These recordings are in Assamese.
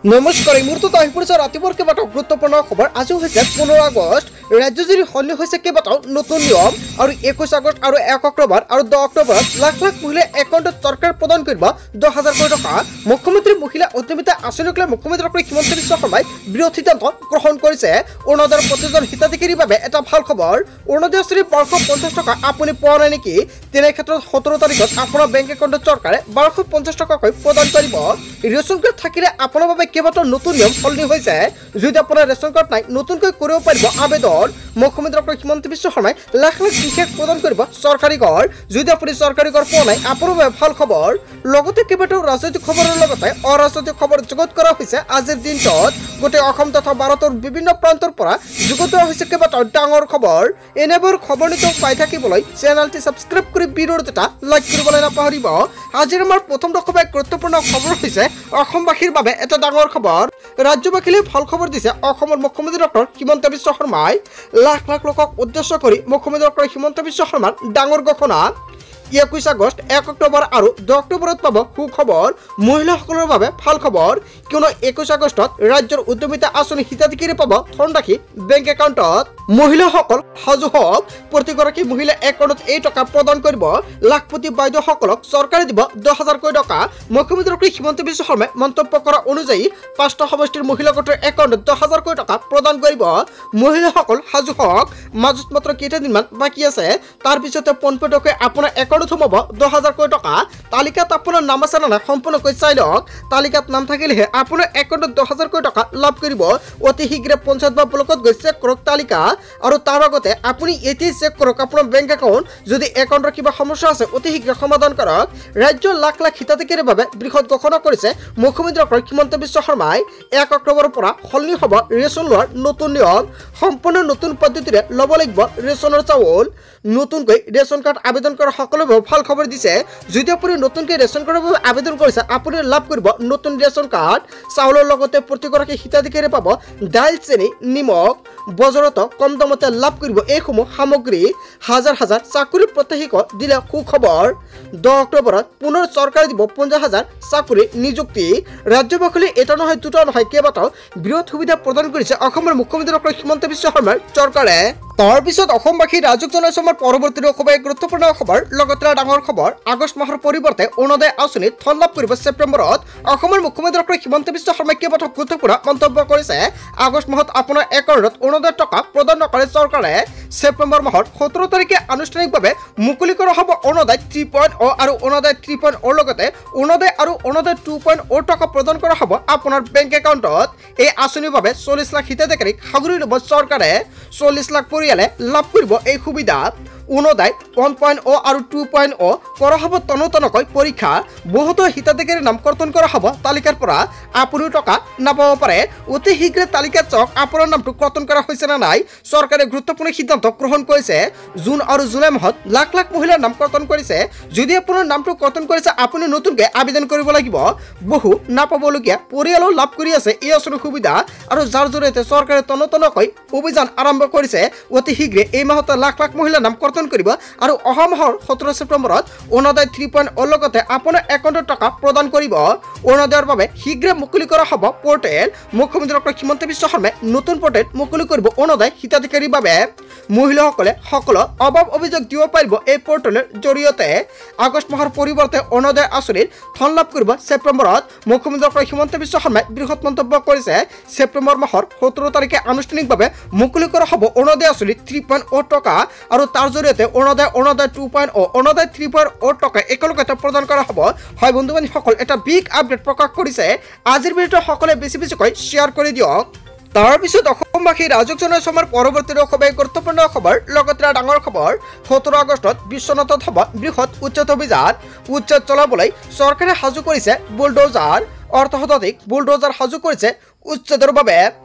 নমস্কাৰ এই মুহূৰ্তত আহি পৰিছে ৰাতিপুৱাৰ কেইবাটাও গুৰুত্বপূৰ্ণ খবৰ। আজি হৈছে 15 আগষ্ট। ৰাজ্যজুৰি সলনি হৈছে কেইবাটাও নতুন নিয়ম আৰু 21 আগষ্ট আৰু 1 অক্টোবৰ আৰু 10 অক্টোবৰত লাখ লাখ মহিলা একাউণ্টত চৰকাৰ প্ৰদান কৰিব 10,000 কোটি টকা। মুখ্যমন্ত্ৰী মহিলা উদ্যমিতা আঁচনিক লৈ মুখ্যমন্ত্ৰী ডক্টৰ হিমন্ত বিশ্ব শৰ্মাই বৃহৎ সিদ্ধান্ত গ্ৰহণ কৰিছে। অৰুণোদয়ৰ প্ৰতিজন হিতাধিকাৰীৰ বাবে এটা ভাল খবৰ। অৰুণোদয় আঁচনিৰ 1250 টকা আপুনি পোৱা নাই নেকি? তেনে ক্ষেত্ৰত 17 তাৰিখত আপোনাৰ বেংক একাউণ্টত চৰকাৰে 1250 টকাকৈ প্ৰদান কৰিব। ৰেচন কাৰ্ড থাকিলে আপোনাৰ বাবে কেইবাটাও নতুন নিয়ম সলনি হৈছে। যদি আপোনাৰ ৰেচন কাৰ্ড নাই নতুনকৈ কৰিব পাৰিব আবেদন। মুখ্যমন্ত্ৰী ডক্টৰ হিমন্ত বিশ্ব শৰ্মাই লাখ লাখ বিশেষ প্ৰদান কৰিব চৰকাৰী ঘৰ। যদি আপুনি চৰকাৰী ঘৰ পোৱা নাই আপোনাৰ বাবে ভাল খবৰ। লগতে কেইবাটাও ৰাজনৈতিক খবৰৰ লগতে অৰাজনৈতিক খবৰ যুগুত কৰা হৈছে। আজিৰ দিনটোত গোটেই অসম তথা ভাৰতৰ বিভিন্ন প্ৰান্তৰ পৰা যুগুত কৰা হৈছে কেইবাটাও ডাঙৰ খবৰ। এনেবোৰ খবৰ নিতৌ পাই থাকিবলৈ চেনেলটি ছাবস্ক্ৰাইব কৰি ভিডিঅ'টো এটা লাইক কৰিবলৈ নাপাহৰিব। আজিৰ আমাৰ প্ৰথম দশমীয়া গুৰুত্বপূৰ্ণ খবৰ হৈছে অসমবাসীৰ বাবে এটা ডাঙৰ খবৰ। ৰাজ্যবাসীলৈ ভাল খবৰ দিছে অসমৰ মুখ্যমন্ত্ৰী ডক্টৰ হিমন্ত বিশ্ব শৰ্মাই। লাখ লাখ লোকক উদ্দেশ্য কৰি মুখ্যমন্ত্ৰী ডক্টৰ হিমন্ত বিশ্ব শৰ্মাৰ ডাঙৰ ঘোষণা। 21 আগষ্ট 1 অক্টোবৰ আৰু 10 অক্টোবৰত পাব সুখবৰ। মহিলাসকলৰ বাবে ভাল খবৰ, কিয়নো 21 আগষ্টত ৰাজ্যৰ উদ্যমিতা আঁচনি হিতাধিকাৰী পাব ধনৰাশি বেংক একাউণ্টত। মহিলাসকল সাজু হওক, প্ৰতিগৰাকী মহিলা একাউণ্টত এই টকা প্ৰদান কৰিব। লাখপতি বাইদেউসকলক চৰকাৰে দিব 10,000 কোটি টকা। মুখ্যমন্ত্ৰী ডক্টৰ হিমন্ত বিশ্ব শৰ্মাই মন্তব্য কৰা অনুযায়ী 5টা সমষ্টিৰ মহিলা গোটৰ একাউণ্টত 10,000 কোটি টকা প্ৰদান কৰিব। মহিলাসকল সাজু হওক, মাজত মাত্ৰ কেইটাদিনমান বাকী আছে, তাৰপিছতে পোনপটীয়াকৈ আপোনাৰ একাউণ্টত সোমাব 10,000 কোটি টকা। তালিকাত আপোনাৰ নাম আছে নে নাই সম্পূৰ্ণকৈ চাই লওক। তালিকাত নাম থাকিলেহে আপোনাৰ একাউণ্টত 10,000 কোটি টকা লাভ কৰিব। অতি শীঘ্ৰে পঞ্চায়ত বা ব্লকত গৈ চেক কৰক তালিকা, আৰু তাৰ আগতে আপুনি এতিয়াই চেক কৰক আপোনাৰ বেংক একাউণ্ট। যদি একাউণ্টৰ কিবা সমস্যা আছে অতি শীঘ্ৰে সমাধান কৰক। ৰাজ্যৰ লাখ লাখ হিতাধিকাৰীৰ বাবে বৃহৎ ঘোষণা কৰিছে মুখ্যমন্ত্ৰী ডক্টৰ হিমন্ত বিশ্ব শৰ্মাই। 1 অক্টোবৰৰ পৰা সলনি হ'ব ৰেচন লোৱাৰ নতুন নিয়ম। সম্পূৰ্ণ নতুন পদ্ধতিৰে ল'ব লাগিব ৰেচনৰ চাউল। নতুনকৈ ৰেচন কাৰ্ড আবেদন কৰা সকলোৱে ভাল খবৰ দিছে। যদি আপুনি নতুনকৈ ৰেচন কাৰ্ডৰ বাবে আবেদন কৰিছে আপুনি লাভ কৰিব নতুন ৰেচন কাৰ্ড। চাউলৰ লগতে প্ৰতিগৰাকী হিতাধিকাৰী পাব দাইল, চেনি, নিমখ। বজাৰত কম দামতে লাভ কৰিব এইসমূহ সামগ্ৰী। হাজাৰ হাজাৰ চাকৰি প্ৰত্যাশীক দিলে সুখবৰ। 10 অক্টোবৰত পুনৰ চৰকাৰে দিব 50,000 চাকৰি নিযুক্তি। ৰাজ্যবাসীলৈ এটা নহয় দুটা নহয় কেইবাটাও বৃহৎ সুবিধা প্ৰদান কৰিছে অসমৰ মুখ্যমন্ত্ৰী ডক্টৰ হিমন্ত বিশ্ব শৰ্মাৰ চৰকাৰে। তাৰপিছত অসমবাসী ৰাজুক জনাইছে আমাৰ পৰৱৰ্তী খবৰ গুৰুত্বপূৰ্ণ খবৰ। লগতে ডাঙৰ খবৰ, আগষ্ট মাহৰ পৰিৱৰ্তে অৰুণোদয় আঁচনিত ধন লাভ কৰিব ছেপ্টেম্বৰত। অসমৰ মুখ্যমন্ত্ৰী ডক্টৰ হিমন্ত বিশ্ব শৰ্মাই কেইবাটাও গুৰুত্বপূৰ্ণ মন্তব্য কৰিছে। আগষ্ট মাহত আপোনাৰ একাউণ্টত অৰুণোদয় টকা প্ৰদান নকৰে চৰকাৰে। ছেপ্টেম্বৰ মাহৰ 17 তাৰিখে আনুষ্ঠানিকভাৱে মুকলি কৰা হ'ব অৰুণোদয় 3.0 আৰু অৰুণোদয় 3.0 লগতে অৰুণোদয় আৰু অৰুণোদয় 2.0 টকা প্ৰদান কৰা হ'ব আপোনাৰ বেংক একাউণ্টত। এই আঁচনিৰ বাবে 40 লাখ হিতাধিকাৰীক সাঙুৰি ল'ব চৰকাৰে। 40 লাখ পৰিয়ালে লাভ কৰিব এই সুবিধা। অৰুণোদয় 1.0 আৰু 2.0 কৰা হ'ব তন্নতন্নকৈ পৰীক্ষা। বহুতো হিতাধিকাৰীৰ নাম কৰ্তন কৰা হ'ব তালিকাৰ পৰা। আপুনিও টকা নাপাব পাৰে। অতি শীঘ্ৰে তালিকাত চাওক আপোনাৰ নামটো কৰ্তন কৰা হৈছে নে নাই। চৰকাৰে গুৰুত্বপূৰ্ণ সিদ্ধান্ত গ্ৰহণ কৰিছে। জুন আৰু জুলাই মাহত লাখ লাখ মহিলাৰ নাম কৰ্তন কৰিছে। যদি আপোনাৰ নামটো কৰ্তন কৰিছে আপুনি নতুনকৈ আবেদন কৰিব লাগিব। বহু নাপাবলগীয়া পৰিয়ালেও লাভ কৰি আছে এই আঁচনিৰ সুবিধা, আৰু যাৰ জৰিয়তে চৰকাৰে তন্নতন্নকৈ অভিযান আৰম্ভ কৰিছে। অতি শীঘ্ৰে এই মাহতে লাখ লাখ মহিলাৰ নাম কৰ্তন কৰিব, আৰু অহা মাহৰ 17 ছেপ্টেম্বৰত অৰুণোদয় 3.0 লগতে আপোনাৰ একাউণ্টত টকা প্ৰদান কৰিব। অৰুণোদয়ৰ বাবে শীঘ্ৰে মুকলি কৰা হ'ব পৰ্টেল। মুখ্যমন্ত্ৰী ডক্টৰ হিমন্ত বিশ্ব শৰ্মাই নতুন পৰ্টেল মুকলি কৰিব অৰুণোদয় হিতাধিকাৰীৰ বাবে। মহিলাসকলে সকলো অভাৱ অভিযোগ দিব পাৰিব এই পৰ্টেলৰ জৰিয়তে। আগষ্ট মাহৰ পৰিৱৰ্তে অৰুণোদয় আঁচনিৰ ধন লাভ কৰিব ছেপ্টেম্বৰত। মুখ্যমন্ত্ৰী ডক্টৰ হিমন্ত বিশ্ব শৰ্মাই বৃহৎ মন্তব্য কৰিছে। ছেপ্টেম্বৰ মাহৰ 17 তাৰিখে আনুষ্ঠানিকভাৱে মুকলি কৰা হ'ব অৰুণোদয় আঁচনি 3.0 টকা, আৰু তাৰ জৰিয়তে অৰুণোদয় 2.0 অৰুণোদয় 3.0 টকা একেলগতে প্ৰদান কৰা হ'ব। হয় বন্ধু বান্ধৱীসকল, এটা বিগ আপডেট প্ৰকাশ কৰিছে। আজিৰ ভিডিঅ'টো সকলোৱে বেছি বেছিকৈ শ্বেয়াৰ কৰি দিয়ক। তাৰপিছত অসমবাসী ৰাজুক জনাইছে আমাৰ পৰৱৰ্তী খবৰ গুৰুত্বপূৰ্ণ খবৰ। লগতে ডাঙৰ খবৰ, 17 আগষ্টত বিশ্বনাথত হ'ব বৃহৎ উচ্ছেদ অভিযান। উচ্ছেদ চলাবলৈ চৰকাৰে সাজু কৰিছে বুলডোজাৰ। অৰ্ধশতাধিক বুলডোজাৰ সাজু কৰিছে উচ্ছেদৰ বাবে।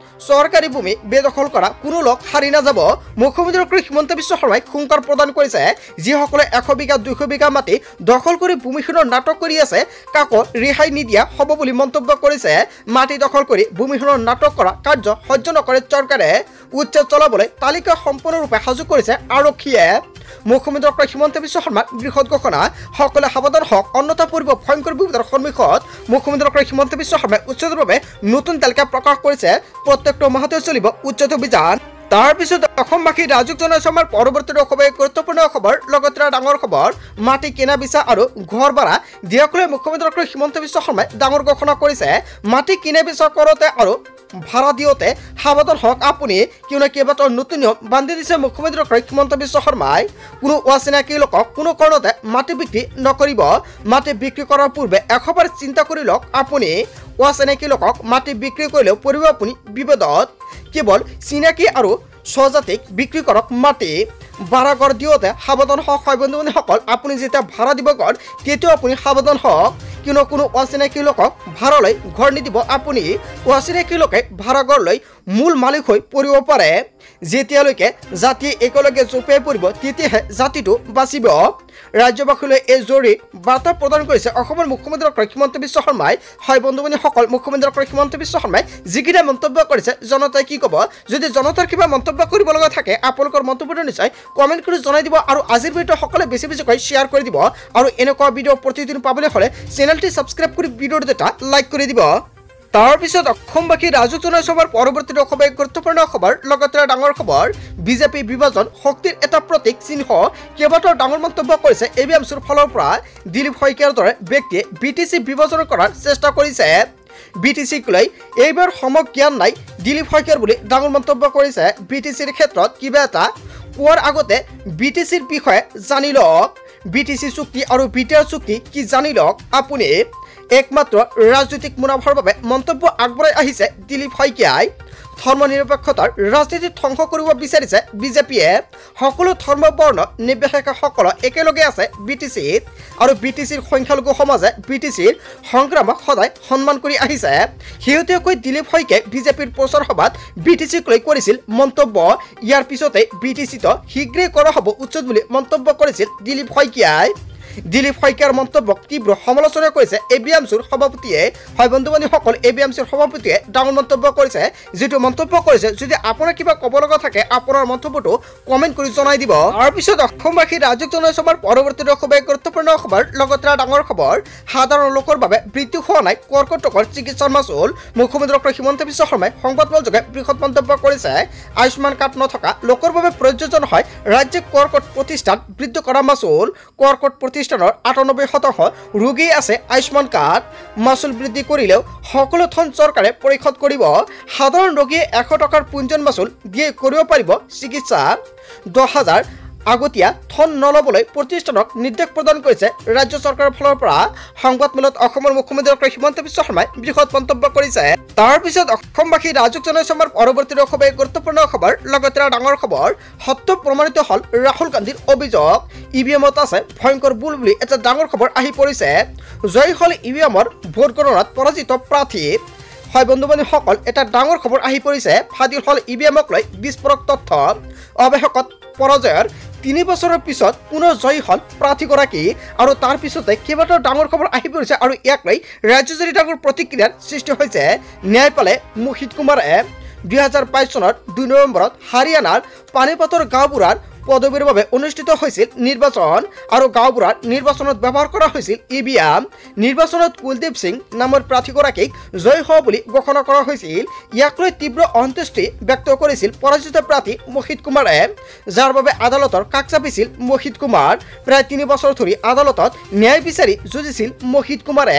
চৰকাৰী ভূমি বেদখল কৰা কোনো লোক হাৰি নাযাব। মুখ্যমন্ত্ৰী ডক্টৰ হিমন্ত বিশ্ব শৰ্মাই হুংকাৰ প্ৰদান কৰিছে। যিসকলে 100 বিঘা 200 বিঘা মাটি দখল কৰি ভূমিহীনৰ নাটক কৰি আছে কাকো ৰেহাই নিদিয়া হ'ব বুলি মন্তব্য কৰিছে। মাটি দখল কৰি ভূমিহীনৰ নাটক কৰা কাৰ্য সহ্য নকৰে চৰকাৰে। উচ্ছেদ চলাবলৈ তালিকা সম্পূৰ্ণৰূপে সাজু কৰিছে আৰক্ষীয়ে। মুখ্যমন্ত্ৰী ডক্টৰ হিমন্ত বিশ্ব শৰ্মাৰ বৃহৎ ঘোষণা সকলে সাৱধান হওক অন্যথা পৰিব ভয়ংকৰ বিপদৰ সন্মুখত মুখ্যমন্ত্ৰী ডক্টৰ হিমন্ত বিশ্ব শৰ্মাই উচ্ছেদৰ বাবে নতুন তালিকা প্ৰকাশ কৰিছে প্ৰত্যেকটো মাহতে চলিব উচ্ছেদ অভিযান তাৰ পিছত অসমবাসী ৰাজুক জনাইছে আমাৰ পৰৱৰ্তী খুবেই গুৰুত্বপূৰ্ণ খবৰ লগতে ডাঙৰ খবৰ মাটি কিনা বেচা আৰু ঘৰ ভাড়া দিয়াক লৈ মুখ্যমন্ত্ৰী ডক্টৰ হিমন্ত বিশ্ব শৰ্মাই ডাঙৰ ঘোষণা কৰিছে মাটি কিনা বেচা কৰোঁতে আৰু ভাড়া দিওঁতে সাৱধান হওক আপুনি কিয়নো কেইবাটাও নতুন নিয়ম বান্ধি দিছে মুখ্যমন্ত্ৰী ডক্টৰ হিমন্ত বিশ্ব শৰ্মাই কোনো অচিনাকি লোকক কোনো কাৰণতে মাটি বিক্ৰী নকৰিব মাটি বিক্ৰী কৰাৰ পূৰ্বে এশবাৰ চিন্তা কৰি লওক আপুনি অচিনাকি লোকক মাটি বিক্ৰী কৰিলেও পৰিব আপুনি বিপদত কেৱল চিনাকি আৰু স্বজাতিক বিক্ৰী কৰক মাটি ভাড়া ঘৰ দিওঁতে সাৱধান হওক হয় বন্ধুসকল আপুনি যেতিয়া ভাড়া দিব ঘৰ তেতিয়াও আপুনি সাৱধান হওক কিয়নো কোনো অচিনাকি লোকক ভাড়ালৈ ঘৰ নিদিব আপুনি অচিনাকি লোকে ভাড়া ঘৰ লৈ মূল মালিক হৈ পৰিব পাৰে যেতিয়ালৈকে জাতি একেলগে জপিয়াই পৰিব তেতিয়াহে জাতিটো বাচিব ৰাজ্যবাসীলৈ এই জৰুৰী বাৰ্তা প্ৰদান কৰিছে অসমৰ মুখ্যমন্ত্ৰী ডক্টৰ হিমন্ত বিশ্ব শৰ্মাই হয় বন্ধুসকল মুখ্যমন্ত্ৰী ডক্টৰ হিমন্ত বিশ্ব শৰ্মাই যিকেইটা মন্তব্য কৰিছে জনতাই কি ক'ব যদি জনতাৰ কিবা মন্তব্য কৰিব লগা থাকে আপোনালোকৰ মন্তব্যটো নিশ্চয় কমেণ্ট কৰি জনাই দিব আৰু আজিৰ ভিডিঅ' সকলে বেছি বেছিকৈ শ্বেয়াৰ কৰি দিব আৰু এনেকুৱা ভিডিঅ' প্ৰতিদিন পাবলৈ হ'লে চেনেলটি ছাবস্ক্ৰাইব কৰি ভিডিঅ'টো এটা লাইক কৰি দিব তাৰ পিছত অসমবাসী ৰাজুক জনাইছে আমাৰ পৰৱৰ্তী খুবেই গুৰুত্বপূৰ্ণ খবৰ লগতে ডাঙৰ খবৰ বিজেপি বিভাজন শক্তিৰ এটা প্ৰতীক চিহ্ন কেইবাটাও ডাঙৰ মন্তব্য কৰিছে এবিএমচিৰ ফালৰ পৰা দিলীপ শইকীয়াৰ দৰে ব্যক্তিয়ে বিটিচি বিভাজন কৰাৰ চেষ্টা কৰিছে বিটিচিক লৈ এইবাৰ সমক জ্ঞান নাই দিলীপ শইকীয়াৰ বুলি ডাঙৰ মন্তব্য কৰিছে বিটিচিৰ ক্ষেত্ৰত কিবা এটা কোৱাৰ আগতে বিটিচিৰ বিষয়ে জানি লওক বিটিচি চুক্তি আৰু বিটিআৰ চুক্তি কি জানি লওক আপুনি একমাত্ৰ ৰাজনৈতিক মুনাফাৰ বাবে মন্তব্য আগবঢ়াই আহিছে দিলীপ শইকীয়াই ধৰ্ম নিৰপেক্ষতাৰ ৰাজনীতি ধ্বংস কৰিব বিচাৰিছে বিজেপিয়ে সকলো ধৰ্ম বৰ্ণ নিৰ্বিশেষে সকলো একেলগে আছে বিটিচিত আৰু বিটিচিৰ সংখ্যালঘু সমাজে বিটিচিৰ সংগ্ৰামক সদায় সন্মান কৰি আহিছে শেহতীয়াকৈ দিলীপ শইকীয়াই বিজেপিৰ প্ৰচাৰ সভাত বিটিচিক লৈ কৰিছিল মন্তব্য ইয়াৰ পিছতে বিটিচিত শীঘ্ৰেই কৰা হ'ব উচ্ছেদ বুলি মন্তব্য কৰিছিল দিলীপ শইকীয়াই দিলীপ শইকীয়াৰ মন্তব্যক তীব্ৰ সমালোচনা কৰিছে এবিএমচিৰ সভাপতিয়ে হয় বন্ধুসকল এবিএমচিৰ সভাপতিয়ে ডাঙৰ মন্তব্য কৰিছে যেটো মন্তব্য কৰিছে যদি আপোনাৰ কিবা ক'ব লগা থাকে আপোনাৰ মন্তব্যটো কমেণ্ট কৰি জনাই দিব তাৰ পিছত অসমবাসী ৰাজুক জনাইছে আমাৰ পৰৱৰ্তী খুবেই গুৰুত্বপূৰ্ণ খবৰ লগতে ডাঙৰ খবৰ সাধাৰণ লোকৰ বাবে বৃদ্ধি হোৱা নাই কৰ্কটকৰ চিকিৎসাৰ মাচুল মুখ্যমন্ত্ৰী ডক্টৰ হিমন্ত বিশ্ব শৰ্মাই সংবাদমেলযোগে বৃহৎ মন্তব্য কৰিছে আয়ুষ্মান কাৰ্ড নথকা লোকৰ বাবে প্ৰযোজ্য নহয় ৰাজ্যিক কৰ্কট প্ৰতিষ্ঠান বৃদ্ধি কৰা মাচুল কৰ্কট প্ৰতিষ্ঠানৰ ৯৮% ৰোগী আছে আয়ুষ্মান কাৰ্ড মাচুল বৃদ্ধি কৰিলেও সকলো ধন চৰকাৰে পৰিশোধ কৰিব সাধাৰণ ৰোগীয়ে ১০০ টকাৰ পঞ্জীয়ন মাচুল দিয়ে কৰিব পাৰিব চিকিৎসা ১০,০০০ আগতীয়া ধন নলবলৈ প্ৰতিষ্ঠানক নিৰ্দেশ প্ৰদান কৰিছে ৰাজ্য চৰকাৰৰ ফালৰ পৰা সংবাদমেলত অসমৰ মুখ্যমন্ত্ৰী ডক্টৰ হিমন্ত বিশ্ব শৰ্মাই বৃহৎ মন্তব্য কৰিছে তাৰ পিছত অসমবাসী ৰাজুক জনাইছে আমাৰ পৰৱৰ্তী খুবেই গুৰুত্বপূৰ্ণ খবৰ লগতে ডাঙৰ খবৰ সত্য প্ৰমাণিত হ'ল ৰাহুল গান্ধীৰ অভিযোগ ইভিএমত আছে ভয়ংকৰ ভুল বুলি এটা ডাঙৰ খবৰ আহি পৰিছে জয় হ'ল ইভিএমৰ ভোট গণনাত পৰাজিত প্ৰাৰ্থী হয় বন্ধুসকল এটা ডাঙৰ খবৰ আহি পৰিছে ফাদিল হ'ল ইভিএমক লৈ বিস্ফোৰক তথ্য অৱশেষত পৰাজয়ৰ ৩ বছৰৰ পিছত পুনৰ জয়ী হ'ল প্ৰাৰ্থীগৰাকী আৰু তাৰ পিছতে কেইবাটাও ডাঙৰ খবৰ আহি পৰিছে আৰু ইয়াক লৈ ৰাজ্যজুৰি ডাঙৰ প্ৰতিক্ৰিয়াৰ সৃষ্টি হৈছে ন্যায় পালে মোহিত কুমাৰে ২০২২ চনৰ ২ নৱেম্বৰত হাৰিয়ানাৰ পানীপাতৰ গাঁওবুঢ়াৰ পদবীৰ বাবে অনুষ্ঠিত হৈছিল নিৰ্বাচন আৰু গাঁওবুঢ়াৰ নিৰ্বাচনত ব্যৱহাৰ কৰা হৈছিল ইভিএম নিৰ্বাচনত কুলদীপ সিং নামৰ প্ৰাৰ্থীগৰাকীক জয়ী হোৱা বুলি ঘোষণা কৰা হৈছিল ইয়াক লৈ তীব্ৰ অসন্তুষ্টি ব্যক্ত কৰিছিল পৰাজিত প্ৰাৰ্থী মোহিত কুমাৰে যাৰ বাবে আদালতৰ কাষ চাপিছিল মোহিত কুমাৰ প্ৰায় ৩ বছৰ ধৰি আদালতত ন্যায় বিচাৰি যুঁজিছিল মোহিত কুমাৰে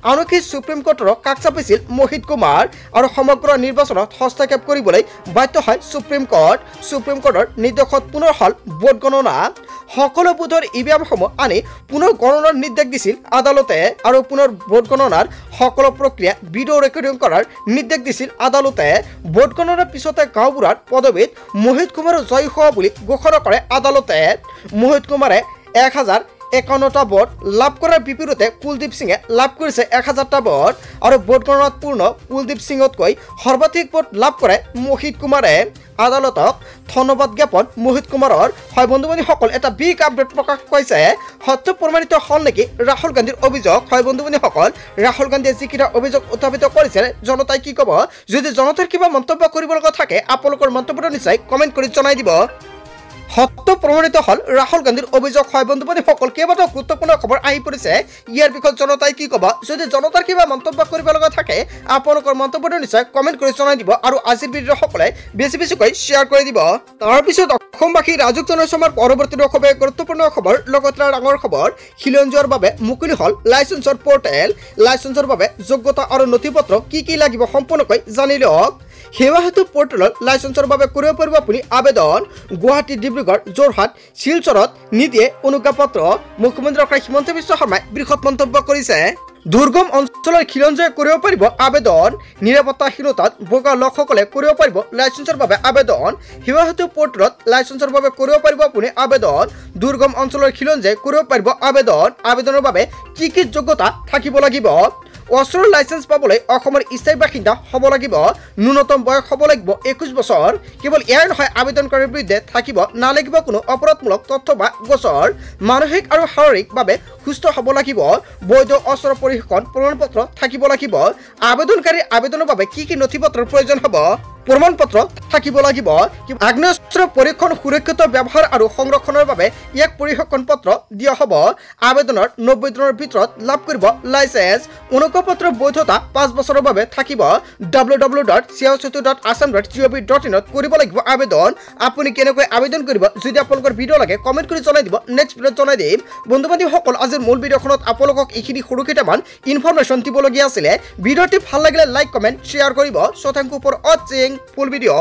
আনকি সুপ্ৰিম কোৰ্টৰ কাষ চাপিছিল মোহিত কুমাৰ আৰু সমগ্ৰ নিৰ্বাচনত হস্তক্ষেপ কৰিবলৈ বাধ্য হয় সুপ্ৰিম কোৰ্টৰ নিৰ্দেশত পুনৰ হ'ল ভোট গণনা সকলো বুথৰ ইভিএমসমূহ আনি পুনৰ গণনাৰ নিৰ্দেশ দিছিল আদালতে আৰু পুনৰ ভোট গণনাৰ সকলো প্ৰক্ৰিয়া ভিডিঅ' ৰেকৰ্ডিং কৰাৰ নিৰ্দেশ দিছিল আদালতে ভোট গণনাৰ পিছতে গাঁওবুঢ়াৰ পদবীত মোহিত কুমাৰ জয়ী হোৱা বুলি ঘোষণা কৰে আদালতে মোহিত কুমাৰে ১,০৫১টা ভোট লাভ কৰাৰ বিপৰীতে কুলদীপ সিঙে লাভ কৰিছে ১,০০০টা ভোট আৰু ভোট গণনাত পূৰ্ণ কুলদীপ সিঙতকৈ সৰ্বাধিক ভোট লাভ কৰে মোহিত কুমাৰে আদালতক ধন্যবাদ জ্ঞাপন মোহিত কুমাৰৰ হয় বন্ধুসকল এটা বিগ আপডেট প্ৰকাশ কৰিছে সত্য প্ৰমাণিত হ'ল নেকি ৰাহুল গান্ধীৰ অভিযোগ হয় বন্ধুসকল ৰাহুল গান্ধীয়ে যিকেইটা অভিযোগ উত্থাপিত কৰিছে জনতাই কি ক'ব যদি জনতাৰ কিবা মন্তব্য কৰিব লগা থাকে আপোনালোকৰ মন্তব্যটো নিশ্চয় কমেণ্ট কৰি জনাই দিব। সত্য প্ৰমাণিত হল ৰাহুল গান্ধীৰ অভিযোগ হয়। বন্ধু বান্ধৱীসকল, কেইবাটাও গুৰুত্বপূৰ্ণ খবৰ আহি পৰিছে। ইয়াৰ বিষয়ত জনতাই কি ক'ব? যদি জনতাৰ কিবা মন্তব্য কৰিব লগা থাকে আপোনালোকৰ মন্তব্যটো নিশ্চয় কমেণ্ট কৰি জনাই দিব আৰু আজিৰ ভিডিঅ'সকলে বেছিকৈ শ্বেয়াৰ কৰি দিব। তাৰপিছত অসমবাসী ৰাজুক জনসমাৰ পৰৱৰ্তী খুবেই গুৰুত্বপূৰ্ণ খবৰ, লগতে ডাঙৰ খবৰ, খিলঞ্জীয়াৰ বাবে মুকলি হল লাইচেন্সৰ পৰ্টেল। লাইচেন্সৰ বাবে যোগ্যতা আৰু নথিপত্ৰ কি লাগিব সম্পূৰ্ণকৈ জানি লওক। সেৱা সেতু পৰ্টেলত লাইচেন্সৰ বাবে কৰিব পাৰিব আপুনি আবেদন। গুৱাহাটী, ডিব্ৰুগড়, যোৰহাট, শিলচৰত নিদিয়ে অনুজ্ঞাপত্ৰ। মুখ্যমন্ত্ৰী ডক্টৰ হিমন্ত বিশ্ব শৰ্মাই বৃহৎ মন্তব্য কৰিছে। দুৰ্গম অঞ্চলৰ খিলঞ্জীয়াই কৰিব পাৰিব আবেদন। নিৰাপত্তাহীনতাত ভোগা লোকসকলে কৰিব পাৰিব লাইচেন্সৰ বাবে আবেদন। সেৱা সেতু পৰ্টেলত লাইচেন্সৰ বাবে কৰিব পাৰিব আপুনি আবেদন। দুৰ্গম অঞ্চলৰ খিলঞ্জীয়াই কৰিব পাৰিব আবেদন। আবেদনৰ বাবে কি যোগ্যতা থাকিব লাগিব? অস্ত্ৰৰ লাইচেন্স পাবলৈ অসমৰ স্থায়ী বাসিন্দা হ'ব লাগিব। ন্যূনতম বয়স হ'ব লাগিব 21 বছৰ। কেৱল ইয়াৰ নহয়, আবেদনকাৰীৰ বিৰুদ্ধে থাকিব নালাগিব কোনো অপৰাধমূলক তথ্য বা গোচৰ। মানসিক আৰু শাৰীৰিকভাৱে সুস্থ হ'ব লাগিব। বৈধ অস্ত্ৰ পৰীক্ষণ প্ৰমাণপত্ৰ থাকিব লাগিব। আবেদনকাৰীৰ আবেদনৰ বাবে কি নথিপত্ৰৰ প্ৰয়োজন হ'ব? প্ৰমাণপত্ৰ থাকিব লাগিব। আগ্নেয়াস্ত্ৰ পৰীক্ষণ, সুৰক্ষিত ব্যৱহাৰ আৰু সংৰক্ষণৰ বাবে এক প্ৰশিক্ষণ পত্ৰ দিয়া হ'ব। আবেদনৰ 90 দিনৰ ভিতৰত লাভ কৰিব লাইচেন্স। অনুজ্ঞাপত্ৰৰ বৈধতা 5 বছৰৰ বাবে থাকিব। www.sewasetu.assam.gov.in কৰিব লাগিব আবেদন। আপুনি কেনেকৈ আবেদন কৰিব যদি আপোনালোকৰ ভিডিঅ' লাগে কমেণ্ট কৰি জনাই দিব, নেক্সট ভিডিঅ'ত জনাই দিম। বন্ধু বান্ধৱীসকল, আজিৰ মূল ভিডিঅ'খনত আপোনালোকক এইখিনি সৰু কেইটামান ইনফৰমেশ্যন দিবলগীয়া আছিলে। ভিডিঅ'টি ভাল লাগিলে লাইক, কমেণ্ট, শ্বেয়াৰ কৰিব। So thank you for watching full video.